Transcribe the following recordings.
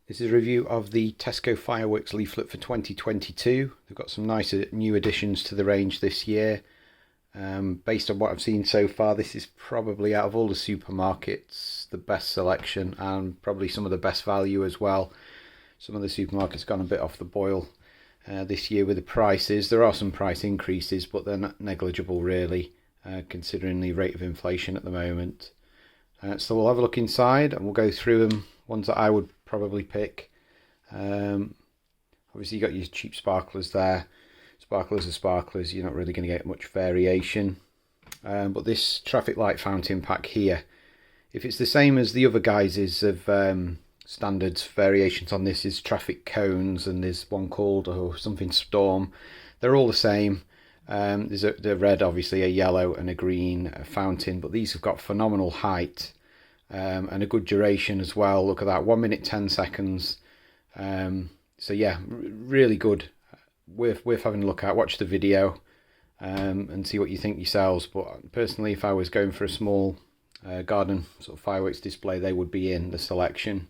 This is a review of the Tesco Fireworks leaflet for 2022. They've got some nice new additions to the range this year. Based on what I've seen so far, this is probably out of all the supermarkets the best selection and probably some of the best value as well. Some of the supermarkets gone a bit off the boil this year with the prices. There are some price increases, but they're not negligible really, considering the rate of inflation at the moment. So we'll have a look inside and we'll go through them. Ones that I would probably pick. Obviously you got your cheap sparklers there. Sparklers are sparklers, you're not really going to get much variation. But this traffic light fountain pack here, if it's the same as the other guises of standards, variations on this is traffic cones, and there's one called something storm. They're all the same. There's the red, obviously, a yellow and a green fountain, but these have got phenomenal height. And a good duration as well. Look at that, 1 minute 10 seconds. So yeah, really good. Worth having a look at. Watch the video and see what you think yourselves. But personally, if I was going for a small garden sort of fireworks display, they would be in the selection.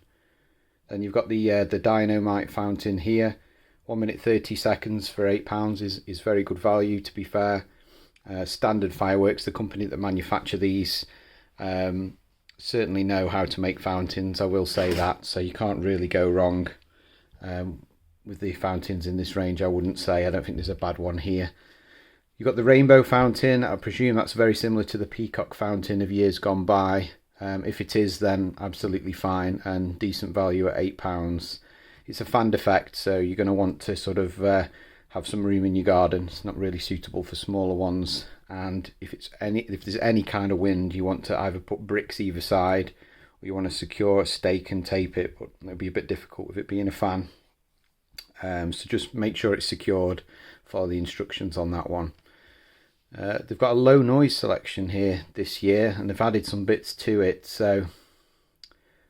Then you've got the dynamite fountain here. 1 minute 30 seconds for £8 is very good value, to be fair. Standard Fireworks, the company that manufacture these, certainly know how to make fountains, I will say that, so you can't really go wrong with the fountains in this range. I wouldn't say, I don't think there's a bad one here. You've got the rainbow fountain. I presume that's very similar to the peacock fountain of years gone by. If it is, then absolutely fine and decent value at £8. It's a fan effect, so you're going to want to sort of have some room in your garden. It's not really suitable for smaller ones. And if there's any kind of wind, you want to either put bricks either side, or you want to secure a stake and tape it, but it'll be a bit difficult with it being a fan. So just make sure it's secured. Follow the instructions on that one. They've got a low noise selection here this year, and they've added some bits to it. So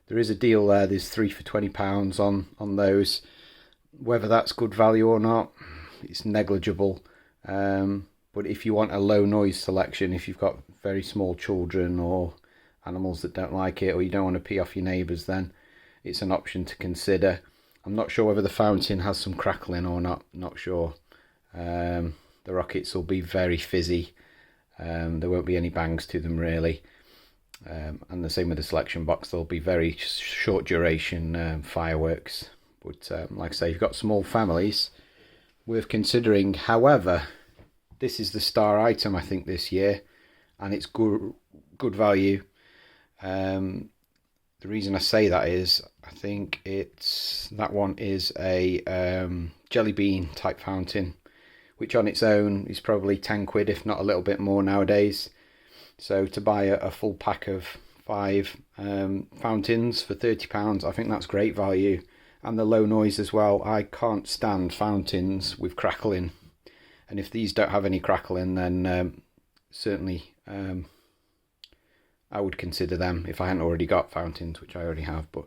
there is a deal there. There's 3 for £20 on those. Whether that's good value or not, it's negligible. But if you want a low noise selection, if you've got very small children or animals that don't like it, or you don't want to pee off your neighbours, then it's an option to consider. I'm not sure whether the fountain has some crackling or not sure. The rockets will be very fizzy. There won't be any bangs to them really. And the same with the selection box, there'll be very short duration fireworks. But like I say, you've got small families, worth considering. However, this is the star item, I think, this year, and it's good value. The reason I say that is I think that one is a jelly bean type fountain, which on its own is probably 10 quid, if not a little bit more nowadays. So to buy a full pack of 5 fountains for £30, I think that's great value. And the low noise as well. I can't stand fountains with crackling. And if these don't have any crackling, then certainly I would consider them if I hadn't already got fountains, which I already have. But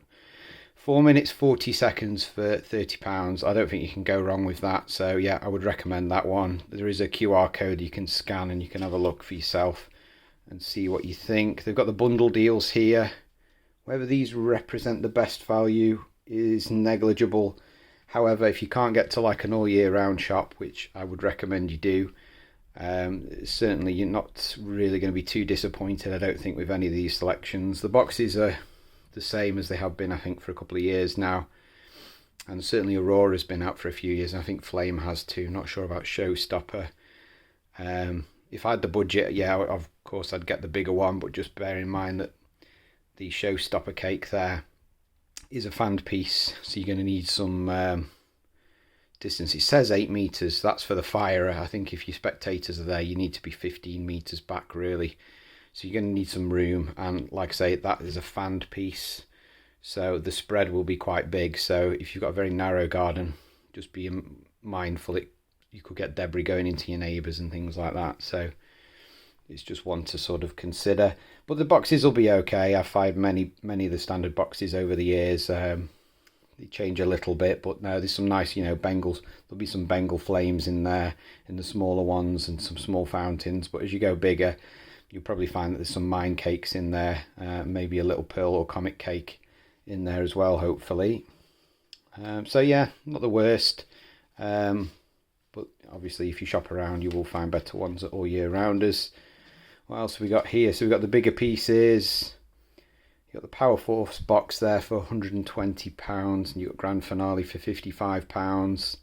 4 minutes 40 seconds for £30, I don't think you can go wrong with that. So yeah, I would recommend that one. There is a QR code you can scan and you can have a look for yourself and see what you think. They've got the bundle deals here. Whether these represent the best value is negligible. However, if you can't get to like an all year round shop, which I would recommend you do, certainly you're not really going to be too disappointed, I don't think, with any of these selections. The boxes are the same as they have been, I think, for a couple of years now. And certainly Aurora's been out for a few years, and I think Flame has too. Not sure about Showstopper. If I had the budget, yeah, of course I'd get the bigger one, but just bear in mind that the Showstopper cake there is a fanned piece, so you're going to need some distance. It says 8 metres, that's for the firer. I think if your spectators are there, you need to be 15 metres back really. So you're going to need some room, and like I say, that is a fanned piece, so the spread will be quite big. So if you've got a very narrow garden, just be mindful you could get debris going into your neighbours and things like that. So it's just one to sort of consider. But the boxes will be okay. I've fired many of the standard boxes over the years. They change a little bit, but no, there's some nice, Bengals. There'll be some Bengal flames in there, in the smaller ones, and some small fountains. But as you go bigger, you'll probably find that there's some mine cakes in there, maybe a little pearl or comet cake in there as well, hopefully. So yeah, not the worst. But obviously if you shop around you will find better ones all year rounders. What else have we got here? So we've got the bigger pieces. You've got the Power Force box there for £120, and you've got Grand Finale for £55.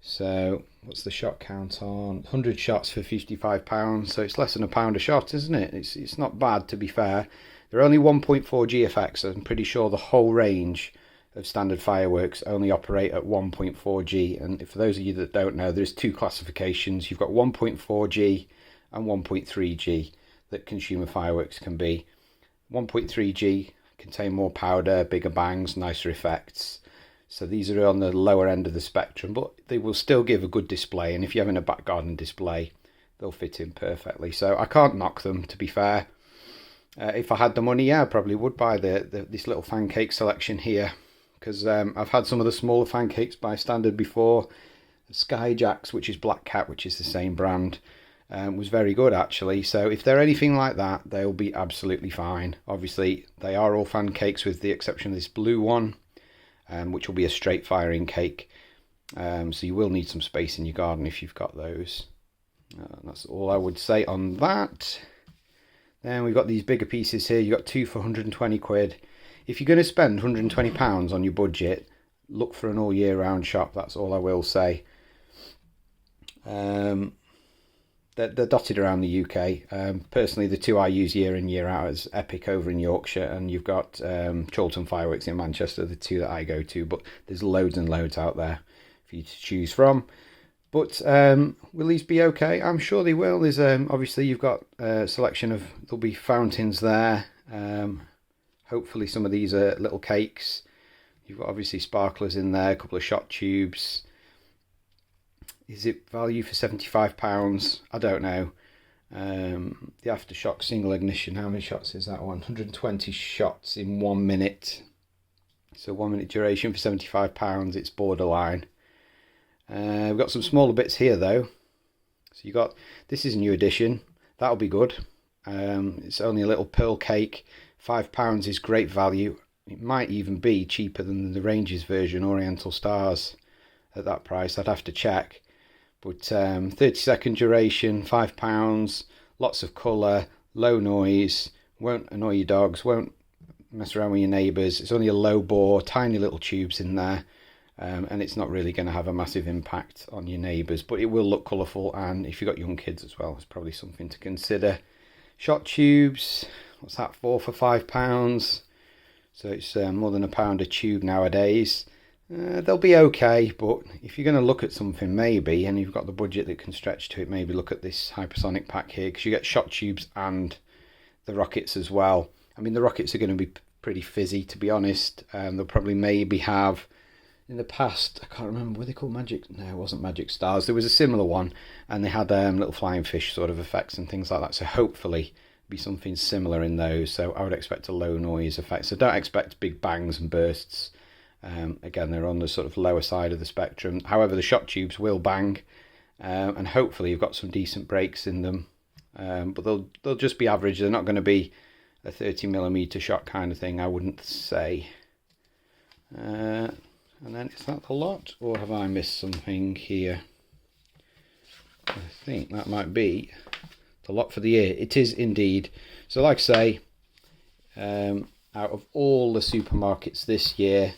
So what's the shot count on? 100 shots for £55. So it's less than £1 a shot, isn't it? It's not bad, to be fair. They're only 1.4G effects. I'm pretty sure the whole range of standard fireworks only operate at 1.4G. And for those of you that don't know, there's two classifications. You've got 1.4G and 1.3G that consumer fireworks can be. 1.3G contain more powder, bigger bangs, nicer effects. So these are on the lower end of the spectrum, but they will still give a good display. And if you're having a back garden display, they'll fit in perfectly. So I can't knock them, to be fair. If I had the money, yeah, I probably would buy this little fan cake selection here, because I've had some of the smaller fan cakes by standard before. Skyjacks, which is Black Cat, which is the same brand, was very good actually. So if they're anything like that, they'll be absolutely fine. Obviously, they are all fan cakes with the exception of this blue one, which will be a straight firing cake. So you will need some space in your garden if you've got those. That's all I would say on that. Then we've got these bigger pieces here. You've got two for 120 quid. If you're going to spend £120 on your budget, look for an all year round shop. That's all I will say. They're dotted around the UK. Personally, the two I use year in, year out is Epic over in Yorkshire, and you've got Chorlton Fireworks in Manchester, the two that I go to, but there's loads and loads out there for you to choose from. But will these be okay? I'm sure they will. There's obviously you've got a selection of, there'll be fountains there. Hopefully some of these are little cakes. You've got obviously sparklers in there, a couple of shot tubes. Is it value for £75? I don't know. The aftershock single ignition, how many shots is that one? 120 shots in 1 minute. So 1 minute duration for £75, it's borderline. We've got some smaller bits here though. So you got, this is a new edition. That'll be good. It's only a little pearl cake. £5 is great value. It might even be cheaper than the Ranges version, Oriental Stars, at that price. I'd have to check. But 30-second duration, £5, lots of colour, low noise, won't annoy your dogs, won't mess around with your neighbours. It's only a low bore, tiny little tubes in there, and it's not really going to have a massive impact on your neighbours, but it will look colourful, and if you've got young kids as well, it's probably something to consider. Shot tubes, what's that for £5? So it's more than £1 a tube nowadays. They'll be okay, but if you're going to look at something maybe, and you've got the budget that can stretch to it, maybe look at this hypersonic pack here, because you get shot tubes and the rockets as well. I mean, the rockets are going to be pretty fizzy, to be honest. They'll probably maybe have, in the past, I can't remember, were they called Magic? No, it wasn't Magic Stars. There was a similar one, and they had little flying fish sort of effects and things like that. So hopefully be something similar in those. So I would expect a low noise effect. So don't expect big bangs and bursts. Again, they're on the sort of lower side of the spectrum. However, the shot tubes will bang, and hopefully you've got some decent breaks in them. But they'll just be average. They're not going to be a 30mm shot kind of thing, I wouldn't say. And then is that the lot, or have I missed something here? I think that might be the lot for the year. It is indeed. So like I say, out of all the supermarkets this year,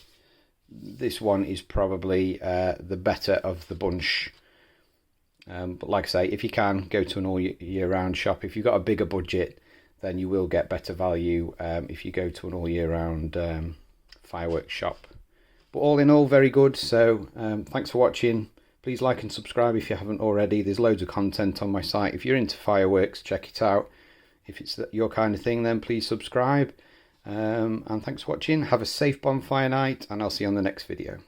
this one is probably the better of the bunch. But like I say, if you can, go to an all year round shop. If you've got a bigger budget, then you will get better value if you go to an all year round fireworks shop. But all in all, very good. So thanks for watching. Please like and subscribe if you haven't already. There's loads of content on my site. If you're into fireworks, check it out. If it's your kind of thing, then please subscribe. And thanks for watching. Have a safe bonfire night, and I'll see you on the next video.